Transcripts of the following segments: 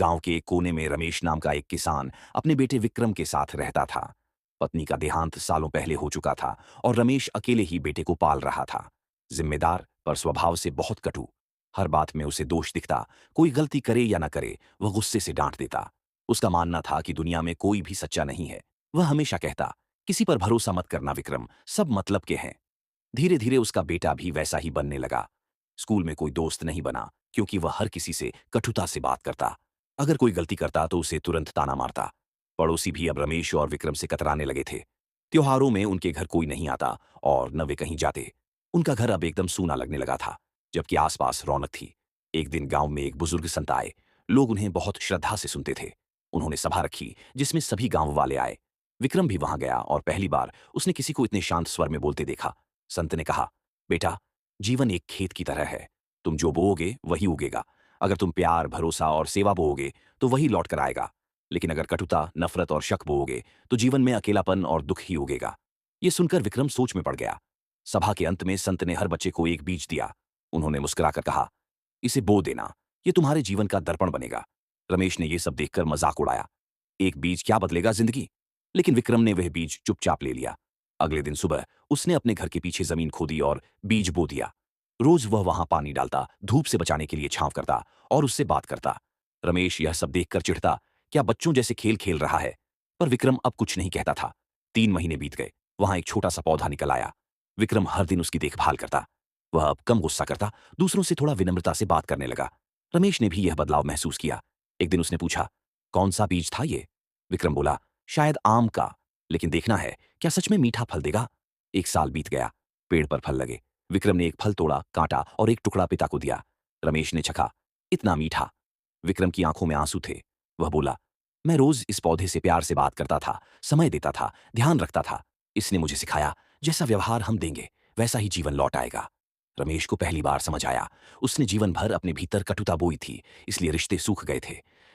गांव के एक कोने में रमेश नाम का एक किसान अपने बेटे विक्रम के साथ रहता था। पत्नी का देहांत सालों पहले हो चुका था और रमेश अकेले ही बेटे को पाल रहा था। जिम्मेदार पर स्वभाव से बहुत कटु। हर बात में उसे दोष दिखता। कोई गलती करे या ना करे, वह गुस्से से डांट देता। उसका मानना था कि दुनिया में कोई भी सच्चा नहीं है। वह हमेशा कहता, किसी पर भरोसा मत करना विक्रम, सब मतलब के हैं। धीरे धीरे उसका बेटा भी वैसा ही बनने लगा। स्कूल में कोई दोस्त नहीं बना, क्योंकि वह हर किसी से कटुता से बात करता। अगर कोई गलती करता तो उसे तुरंत ताना मारता। पड़ोसी भी अब रमेश और विक्रम से कतराने लगे थे। त्योहारों में उनके घर कोई नहीं आता और न वे कहीं जाते। उनका घर अब एकदम सूना लगने लगा था, जबकि आसपास रौनक थी। एक दिन गांव में एक बुजुर्ग संत आए। लोग उन्हें बहुत श्रद्धा से सुनते थे। उन्होंने सभा रखी, जिसमें सभी गांव वाले आए। विक्रम भी वहां गया और पहली बार उसने किसी को इतने शांत स्वर में बोलते देखा। संत ने कहा, बेटा, जीवन एक खेत की तरह है। तुम जो बोओगे वही उगेगा। अगर तुम प्यार, भरोसा और सेवा बोओगे तो वही लौट कर आएगा। लेकिन अगर कटुता, नफरत और शक बोओगे तो जीवन में अकेलापन और दुख ही उगेगा। ये सुनकर विक्रम सोच में पड़ गया। सभा के अंत में संत ने हर बच्चे को एक बीज दिया। उन्होंने मुस्कुराकर कहा, इसे बो देना, ये तुम्हारे जीवन का दर्पण बनेगा। रमेश ने यह सब देखकर मजाक उड़ाया। एक बीज क्या बदलेगा जिंदगी? लेकिन विक्रम ने वह बीज चुपचाप ले लिया। अगले दिन सुबह उसने अपने घर के पीछे जमीन खोदी और बीज बो दिया। रोज वह वहां पानी डालता, धूप से बचाने के लिए छांव करता और उससे बात करता। रमेश यह सब देखकर चिढ़ता, क्या बच्चों जैसे खेल खेल रहा है? पर विक्रम अब कुछ नहीं कहता था। 3 महीने बीत गए। वहां एक छोटा सा पौधा निकल आया। विक्रम हर दिन उसकी देखभाल करता। वह अब कम गुस्सा करता, दूसरों से थोड़ा विनम्रता से बात करने लगा। रमेश ने भी यह बदलाव महसूस किया। एक दिन उसने पूछा, कौन सा बीज था ये? विक्रम बोला, शायद आम का, लेकिन देखना है क्या सच में मीठा फल देगा। 1 साल बीत गया। पेड़ पर फल लगे। विक्रम ने एक फल तोड़ा, काटा और एक टुकड़ा पिता को दिया। रमेश ने चखा, इतना मीठा। विक्रम की आंखों में आंसू थे। वह बोला, मैं रोज इस पौधे से प्यार से बात करता था, समय देता था, ध्यान रखता था। इसने मुझे सिखाया, जैसा व्यवहार हम देंगे वैसा ही जीवन लौट आएगा। रमेश को पहली बार समझ आया, उसने जीवन भर अपने भीतर कटुता बोई थी, इसलिए रिश्ते सूख गए थे।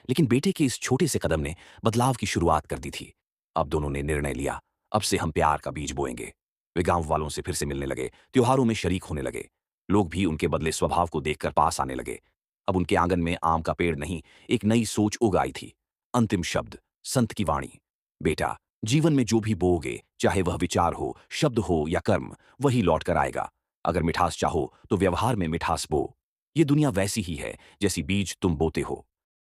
लेकिन बेटे के इस छोटे से कदम ने बदलाव की शुरुआत कर दी थी। अब दोनों ने निर्णय लिया, अब से हम प्यार का बीज बोएंगे। वे गांव वालों से फिर से मिलने लगे, त्योहारों में शरीक होने लगे। लोग भी उनके बदले स्वभाव को देखकर पास आने लगे। अब उनके आंगन में आम का पेड़ नहीं, एक नई सोच उग आई थी। अंतिम शब्द, संत की वाणी, बेटा, जीवन में जो भी बोओगे, चाहे वह विचार हो, शब्द हो या कर्म, वही लौट कर आएगा। अगर मिठास चाहो तो व्यवहार में मिठास बो। ये दुनिया वैसी ही है जैसी बीज तुम बोते हो।